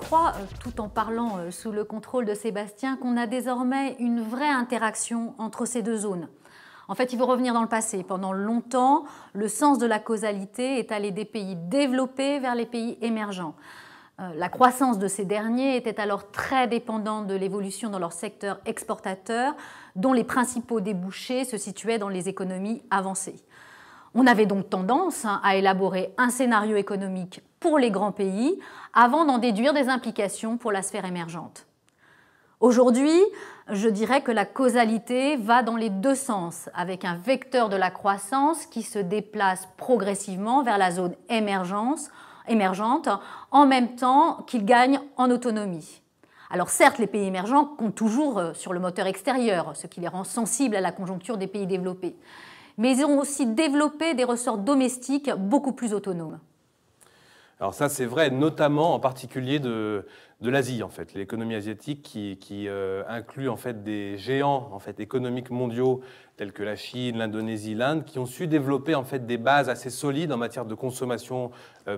crois, tout en parlant sous le contrôle de Sébastien, qu'on a désormais une vraie interaction entre ces deux zones. En fait, il faut revenir dans le passé. Pendant longtemps, le sens de la causalité est allé des pays développés vers les pays émergents. La croissance de ces derniers était alors très dépendante de l'évolution dans leur secteur exportateur, dont les principaux débouchés se situaient dans les économies avancées. On avait donc tendance à élaborer un scénario économique pour les grands pays avant d'en déduire des implications pour la sphère émergente. Aujourd'hui, je dirais que la causalité va dans les deux sens, avec un vecteur de la croissance qui se déplace progressivement vers la zone émergente, en même temps qu'il gagne en autonomie. Alors certes, les pays émergents comptent toujours sur le moteur extérieur, ce qui les rend sensibles à la conjoncture des pays développés. Mais ils ont aussi développé des ressorts domestiques beaucoup plus autonomes. Alors ça, c'est vrai, notamment en particulier de l'Asie, en fait, l'économie asiatique qui inclut en fait des géants en fait économiques mondiaux tels que la Chine, l'Indonésie, l'Inde, qui ont su développer en fait des bases assez solides en matière de consommation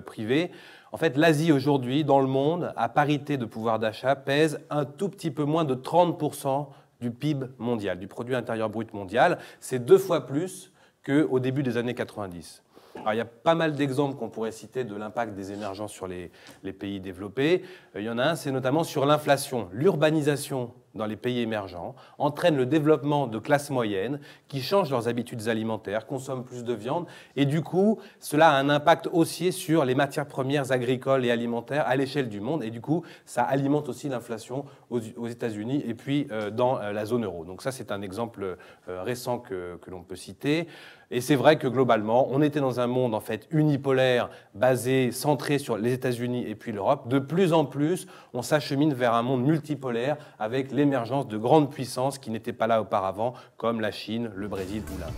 privée. En fait, l'Asie aujourd'hui, dans le monde, à parité de pouvoir d'achat, pèse un tout petit peu moins de 30% du PIB mondial, du produit intérieur brut mondial. C'est 2 fois plus qu'au début des années 90. Alors, il y a pas mal d'exemples qu'on pourrait citer de l'impact des émergents sur les pays développés. Il y en a un, c'est notamment sur l'inflation. L'urbanisation dans les pays émergents entraîne le développement de classes moyennes qui changent leurs habitudes alimentaires, consomment plus de viande et du coup, cela a un impact haussier sur les matières premières agricoles et alimentaires à l'échelle du monde et du coup, ça alimente aussi l'inflation aux États-Unis et puis dans la zone euro. Donc ça, c'est un exemple récent que l'on peut citer. Et c'est vrai que globalement, on était dans un monde en fait unipolaire, basé, centré sur les États-Unis et puis l'Europe. De plus en plus, on s'achemine vers un monde multipolaire avec l'émergence de grandes puissances qui n'étaient pas là auparavant, comme la Chine, le Brésil ou l'Inde.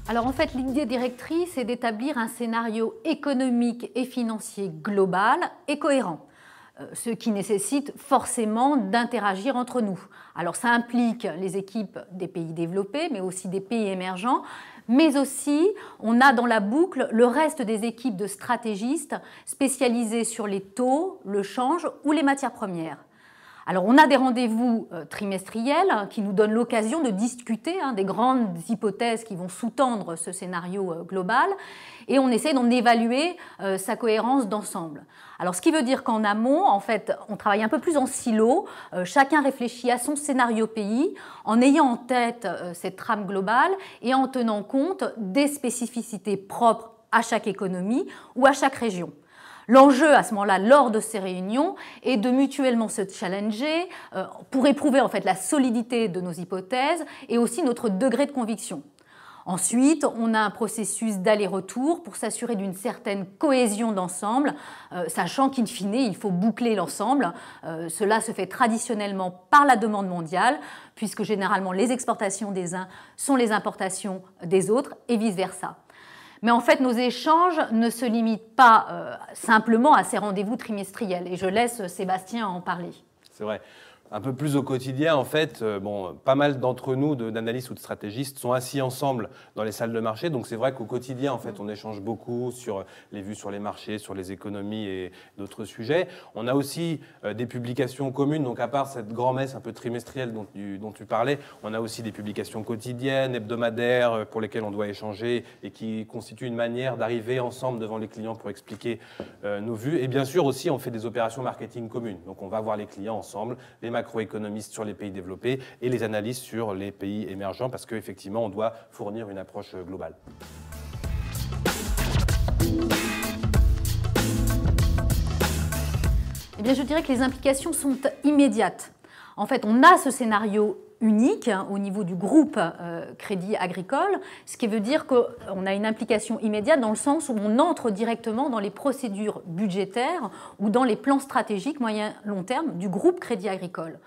Alors en fait, l'idée directrice est d'établir un scénario économique et financier global et cohérent, ce qui nécessite forcément d'interagir entre nous. Alors ça implique les équipes des pays développés, mais aussi des pays émergents, mais aussi on a dans la boucle le reste des équipes de stratégistes spécialisés sur les taux, le change ou les matières premières. Alors on a des rendez-vous trimestriels qui nous donnent l'occasion de discuter des grandes hypothèses qui vont sous-tendre ce scénario global et on essaie d'en évaluer sa cohérence d'ensemble. Alors ce qui veut dire qu'en amont, en fait, on travaille un peu plus en silo, chacun réfléchit à son scénario pays en ayant en tête cette trame globale et en tenant compte des spécificités propres à chaque économie ou à chaque région. L'enjeu à ce moment-là, lors de ces réunions, est de mutuellement se challenger pour éprouver en fait la solidité de nos hypothèses et aussi notre degré de conviction. Ensuite, on a un processus d'aller-retour pour s'assurer d'une certaine cohésion d'ensemble, sachant qu'in fine, il faut boucler l'ensemble. Cela se fait traditionnellement par la demande mondiale, puisque généralement les exportations des uns sont les importations des autres et vice-versa. Mais en fait, nos échanges ne se limitent pas simplement à ces rendez-vous trimestriels. Et je laisse Sébastien en parler. C'est vrai. Un peu plus au quotidien, en fait, pas mal d'entre nous, d'analystes ou de stratégistes, sont assis ensemble dans les salles de marché. Donc c'est vrai qu'au quotidien, en fait, on échange beaucoup sur les vues sur les marchés, sur les économies et d'autres sujets. On a aussi des publications communes. Donc à part cette grand-messe un peu trimestrielle dont tu parlais, on a aussi des publications quotidiennes, hebdomadaires, pour lesquelles on doit échanger et qui constituent une manière d'arriver ensemble devant les clients pour expliquer nos vues. Et bien sûr aussi, on fait des opérations marketing communes. Donc on va voir les clients ensemble, les macroéconomistes sur les pays développés et les analystes sur les pays émergents parce qu'effectivement, on doit fournir une approche globale. Eh bien, je dirais que les implications sont immédiates. En fait, on a ce scénario unique au niveau du groupe Crédit Agricole, ce qui veut dire qu'on a une implication immédiate dans le sens où on entre directement dans les procédures budgétaires ou dans les plans stratégiques moyen-long terme du groupe Crédit Agricole.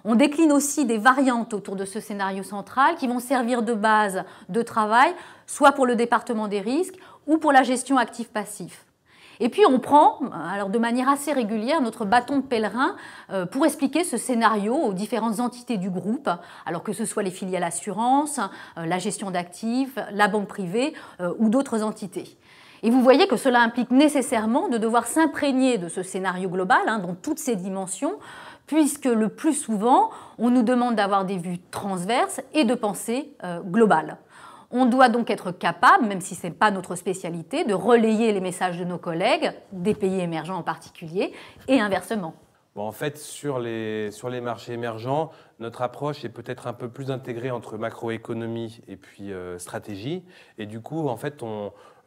On décline aussi des variantes autour de ce scénario central qui vont servir de base de travail, soit pour le département des risques ou pour la gestion actif-passif. Et puis on prend, alors de manière assez régulière, notre bâton de pèlerin pour expliquer ce scénario aux différentes entités du groupe, alors que ce soit les filiales assurances, la gestion d'actifs, la banque privée ou d'autres entités. Et vous voyez que cela implique nécessairement de devoir s'imprégner de ce scénario global, dans toutes ses dimensions, puisque le plus souvent, on nous demande d'avoir des vues transverses et de pensée globale. On doit donc être capable, même si ce n'est pas notre spécialité, de relayer les messages de nos collègues, des pays émergents en particulier, et inversement. Bon, en fait, sur les marchés émergents, notre approche est peut-être un peu plus intégrée entre macroéconomie et puis stratégie. Et du coup, en fait,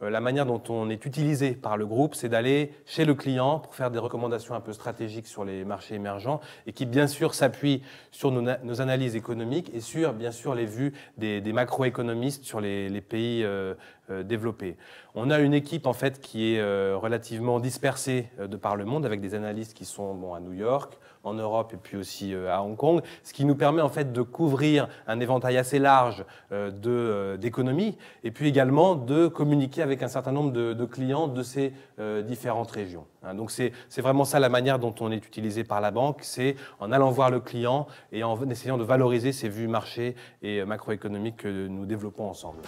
la manière dont on est utilisé par le groupe, c'est d'aller chez le client pour faire des recommandations un peu stratégiques sur les marchés émergents et qui, bien sûr, s'appuient sur nos analyses économiques et sur, bien sûr, les vues des macroéconomistes sur les pays développés. On a une équipe, en fait, qui est relativement dispersée de par le monde avec des analystes qui sont à New York, en Europe et puis aussi à Hong Kong, ce qui nous permet en fait de couvrir un éventail assez large d'économies et puis également de communiquer avec un certain nombre de clients de ces différentes régions. Donc c'est vraiment ça la manière dont on est utilisé par la banque, c'est en allant voir le client et en essayant de valoriser ces vues marché et macroéconomiques que nous développons ensemble.